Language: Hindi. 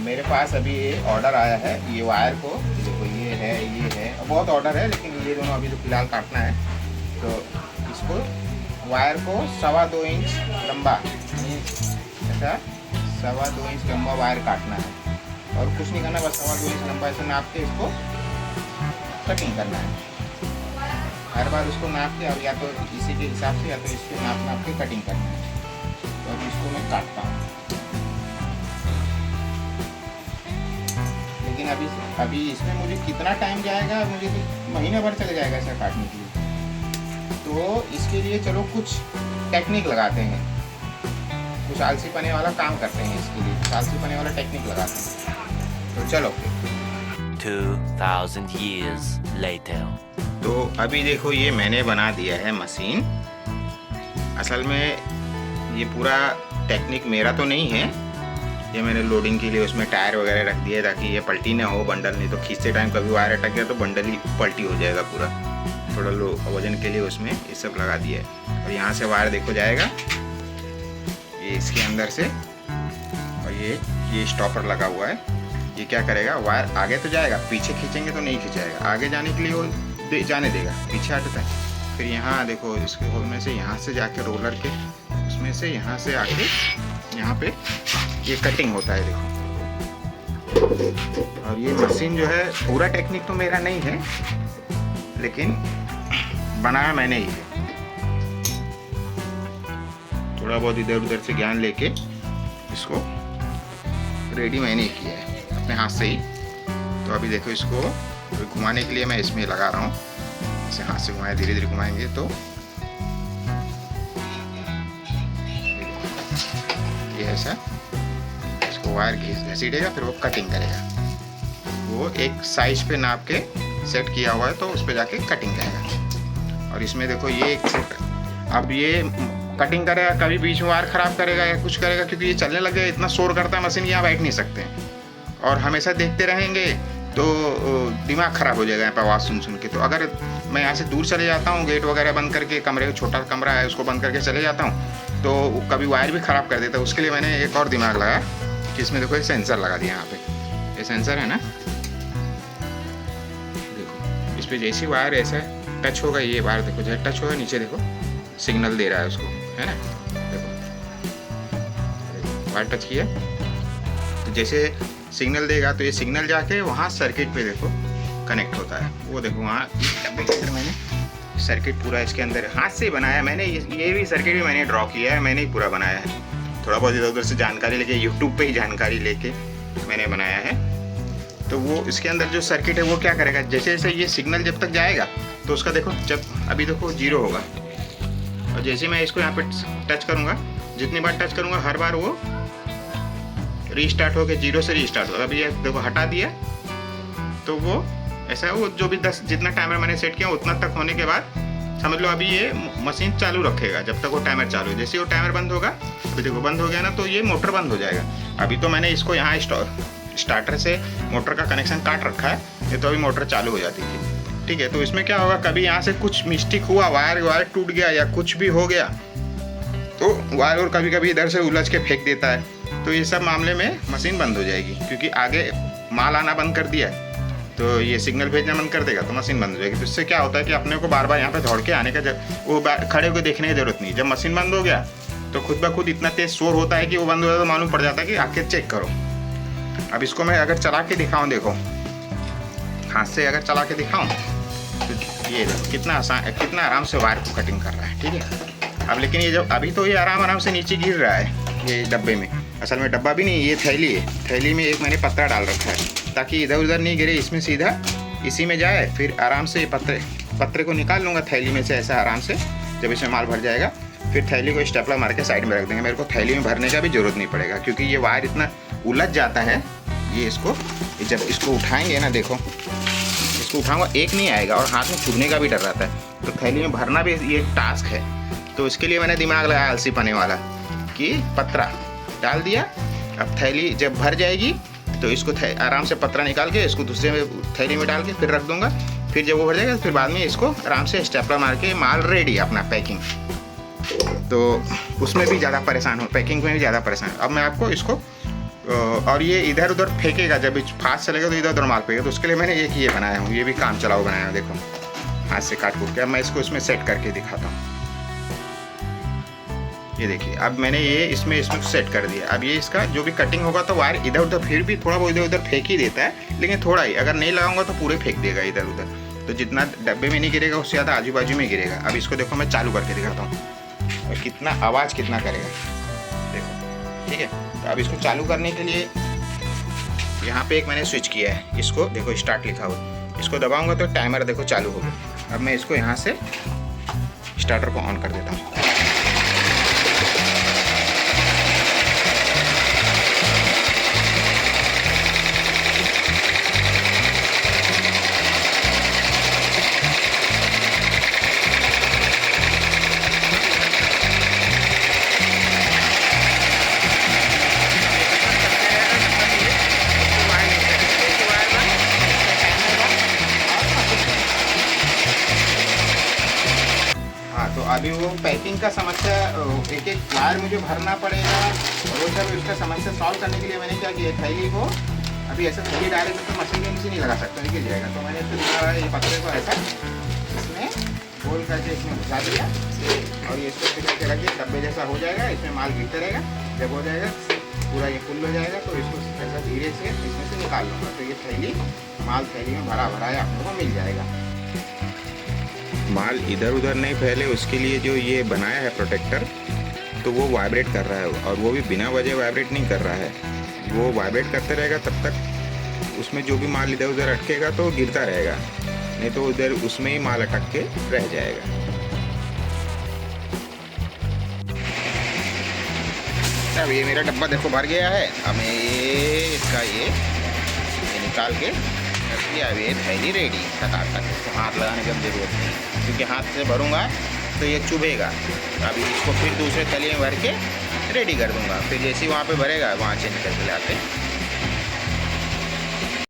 मेरे पास अभी ये ऑर्डर आया है, ये वायर को देखो, ये है बहुत ऑर्डर है, लेकिन ये दोनों अभी तो फिलहाल काटना है। तो इसको वायर को 2.25 इंच लंबा, ऐसा 2.25 इंच लंबा वायर काटना है और कुछ नहीं करना, बस 2.25 इंच लंबा ऐसे नाप के इसको कटिंग करना है। हर बार उसको नाप के, अब या तो इसी के हिसाब से या तो इसके नाप के कटिंग करना है। तो अब इसको मैं काटता हूँ, लेकिन अभी इसमें मुझे कितना टाइम जाएगा, मुझे तो महीने भर चले जाएगा ऐसा काटने के लिए। तो इसके लिए चलो कुछ टेक्निक लगाते हैं, कुछ आलसी पने वाला काम करते हैं, इसके लिए आलसी पने वाला टेक्निक लगाते हैं। तो चलो 2000 years later। तो अभी देखो ये मैंने बना दिया है मशीन। असल में ये पूरा टेक्निक मेरा तो नहीं है, ये मैंने लोडिंग के लिए उसमें टायर वगैरह रख दिया ताकि ये पलटी ना हो बंडल, नहीं तो खींचते टाइम कभी वायर अटक गया तो बंडल ही पलटी हो जाएगा पूरा। थोड़ा लो वजन के लिए उसमें ये सब लगा दिया है। और यहाँ से वायर देखो जाएगा ये इसके अंदर से, और ये स्टॉपर लगा हुआ है। ये क्या करेगा, वायर आगे तो जाएगा, पीछे खींचेंगे तो नहीं खींचाएगा। आगे जाने के लिए वो जाने देगा, पीछे हटता है। फिर यहाँ देखो इसके होल में से यहाँ से जाके रोलर के उसमें से यहाँ से आके यहाँ पे ये कटिंग होता है देखो। और ये मशीन जो है, पूरा टेक्निक तो मेरा नहीं है, लेकिन बनाया मैंने ही है। थोड़ा बहुत इधर उधर से ज्ञान लेके इसको रेडी मैंने ही किया है अपने हाथ से ही। तो अभी देखो इसको घुमाने के लिए मैं इसमें लगा रहा हूँ, इसे हाथ से घुमाए, धीरे धीरे घुमाएंगे तो ये ऐसा इसको वायर घसीटेगा, फिर वो कटिंग करेगा। वो एक साइज पे नाप के सेट किया हुआ है, तो उस पर जाके कटिंग करेगा। और इसमें देखो ये एक सेट, अब ये कटिंग करेगा, कभी बीच में वायर ख़राब करेगा या कुछ करेगा, क्योंकि ये चलने लग गया, इतना शोर करता है मशीन, यहाँ बैठ नहीं सकते हैं। और हमेशा देखते रहेंगे तो दिमाग ख़राब हो जाएगा यहाँ पर आवाज़ सुन के। तो अगर मैं यहाँ से दूर चले जाता हूँ, गेट वगैरह बंद करके, कमरे छोटा कमरा है उसको बंद करके चले जाता हूँ, तो कभी वायर भी ख़राब कर देता है। उसके लिए मैंने एक और दिमाग लगाया कि इसमें देखो एक सेंसर लगा दिया। यहाँ पे ये सेंसर है ना, देखो इस पर जैसी वायर ऐसा टच होगा, ये वायर देखो जैसे टच होगा नीचे देखो सिग्नल दे रहा है उसको, है ना। देखो वायर टच किया तो जैसे सिग्नल देगा, तो ये सिग्नल जाके वहाँ सर्किट पे देखो कनेक्ट होता है। वो देखो वहाँ डब्बे के अंदर मैंने सर्किट पूरा इसके अंदर हाथ से बनाया मैंने। ये भी सर्किट भी मैंने ड्रॉ किया है, मैंने ही पूरा बनाया है। थोड़ा बहुत इधर उधर से जानकारी लेके, यूट्यूब पे ही जानकारी लेके मैंने बनाया है। तो वो इसके अंदर जो सर्किट है वो क्या करेगा, जैसे जैसे ये सिग्नल जब तक जाएगा तो उसका देखो, जब अभी देखो 0 होगा, और जैसे मैं इसको यहाँ पे टच करूँगा, जितनी बार टच करूँगा हर बार वो रीस्टार्ट होकर 0 से रीस्टार्ट होगा। अभी ये देखो हटा दिया, तो वो ऐसा वो जो भी 10 जितना टाइमर मैंने सेट किया उतना तक होने के बाद समझ लो अभी ये मशीन चालू रखेगा जब तक वो टाइमर चालू है। जैसे वो टाइमर बंद होगा, अभी देखो बंद हो गया ना, तो ये मोटर बंद हो जाएगा। अभी तो मैंने इसको यहाँ स्टार्टर से मोटर का कनेक्शन काट रखा है, ये तो अभी मोटर चालू हो जाती थी, ठीक है। तो इसमें क्या होगा, कभी यहाँ से कुछ मिस्टेक हुआ, वायर टूट गया या कुछ भी हो गया, तो वायर और कभी कभी इधर से उलझ के फेंक देता है, तो ये सब मामले में मशीन बंद हो जाएगी। क्योंकि आगे माल आना बंद कर दिया है, तो ये सिग्नल भेजना बंद कर देगा, तो मशीन बंद हो जाएगी। तो इससे क्या होता है कि अपने को बार बार यहाँ पे दौड़ के आने का, जब वो खड़े होकर देखने की जरूरत नहीं। जब मशीन बंद हो गया तो खुद ब खुद इतना तेज शोर होता है कि वो बंद हो जाता, तो मालूम पड़ जाता है कि आके चेक करो। अब इसको मैं अगर चला के दिखाऊँ, देखो हाथ से अगर चला के दिखाऊँ तो ये कितना आसान, कितना आराम से वायर को कटिंग कर रहा है, ठीक है। अब लेकिन ये जब अभी तो ये आराम से नीचे गिर रहा है ये डब्बे में, असल में डब्बा भी नहीं, ये थैली है। थैली में एक मैंने पत्रा डाल रखा है ताकि इधर उधर नहीं गिरे, इसमें सीधा इसी में जाए। फिर आराम से पत्रे को निकाल लूँगा थैली में से ऐसा आराम से। जब इसमें माल भर जाएगा फिर थैली को स्टेपलर मार के साइड में रख देंगे। मेरे को थैली में भरने का भी ज़रूरत नहीं पड़ेगा, क्योंकि ये वायर इतना उलझ जाता है। ये जब इसको उठाएंगे ना, देखो इसको उठाऊँगा एक नहीं आएगा और हाथ में चुभने का भी डर रहता है। तो थैली में भरना भी ये एक टास्क है। तो इसके लिए मैंने दिमाग लगाया आलसी पने वाला कि पत्रा डाल दिया। अब थैली जब भर जाएगी तो इसको आराम से पत्रा निकाल के इसको दूसरे में थैली में डाल के फिर रख दूंगा। फिर जब वो भर जाएगा फिर बाद में इसको आराम से स्टेपलर मार के माल रेडी अपना पैकिंग। तो उसमें भी ज़्यादा परेशान हो, पैकिंग में भी ज़्यादा परेशान। अब मैं आपको इसको और ये इधर उधर फेंकेगा, जब फास्ट चलेगा तो इधर उधर मार फेंकेगा। तो उसके लिए मैंने एक ये बनाया हूँ, ये भी काम चलाओ बनाया हूँ, देखो हाथ से काट कूट के। अब मैं इसको इसमें सेट करके दिखाता हूँ। ये देखिए, अब मैंने ये इसमें सेट कर दिया। अब ये इसका जो भी कटिंग होगा तो वायर इधर उधर फिर भी थोड़ा बहुत इधर उधर फेंक ही देता है, लेकिन थोड़ा ही, अगर नहीं लगाऊंगा तो पूरे फेंक देगा इधर उधर। तो जितना डब्बे में नहीं गिरेगा उससे ज़्यादा आजू बाजू में गिरेगा। अब इसको देखो मैं चालू करके दिखाता हूँ और कितना आवाज़ कितना करेगा, देखो। ठीक है, तो अब इसको चालू करने के लिए यहाँ पे एक मैंने स्विच किया है, इसको देखो स्टार्ट लिखा हुआ, इसको दबाऊंगा तो टाइमर देखो चालू होगा। अब मैं इसको यहाँ से स्टार्टर को ऑन कर देता हूँ। तो अभी वो पैकिंग का समस्या, एक एक वायर मुझे भरना पड़ेगा, और वो सब उसका समस्या सॉल्व करने के लिए मैंने क्या किया, थैली को अभी ऐसे थैली डायरेक्ट तो मशीन के नीचे नहीं लगा सकता, गिर जाएगा। तो मैंने फिर ये पत्थर को ऐसा इसमें गोल करके इसमें घुसा दिया, और ये इसको करके रख दिया, डब्बे जैसा हो जाएगा, इसमें माल गिरते रहेगा। जब हो जाएगा पूरा ये फुल हो जाएगा तो इसको ऐसा धीरे से इसमें से निकाल लूँगा। तो ये थैली माल थैली में भरा भरा है, आप लोगों को मिल जाएगा। माल इधर उधर नहीं फैले उसके लिए जो ये बनाया है प्रोटेक्टर, तो वो वाइब्रेट कर रहा है, और वो भी बिना वजह वाइब्रेट नहीं कर रहा है। वो वाइब्रेट करते रहेगा तब तक उसमें जो भी माल इधर उधर अटकेगा तो गिरता रहेगा, नहीं तो उधर उसमें ही माल अटक के रह जाएगा। अब ये मेरा डब्बा देखो भर गया है। अब मैं इसका ये निकाल के रख दिया। अब ये थैली रेडी टकाटक, तो हाथ लगाने की अब जरूरत नहीं, क्योंकि हाथ से भरूंगा तो ये चुभेगा। अभी इसको फिर दूसरे थैली में भर के रेडी कर दूंगा, फिर जैसे ही वहाँ पे भरेगा वहाँ चेंज करके लाते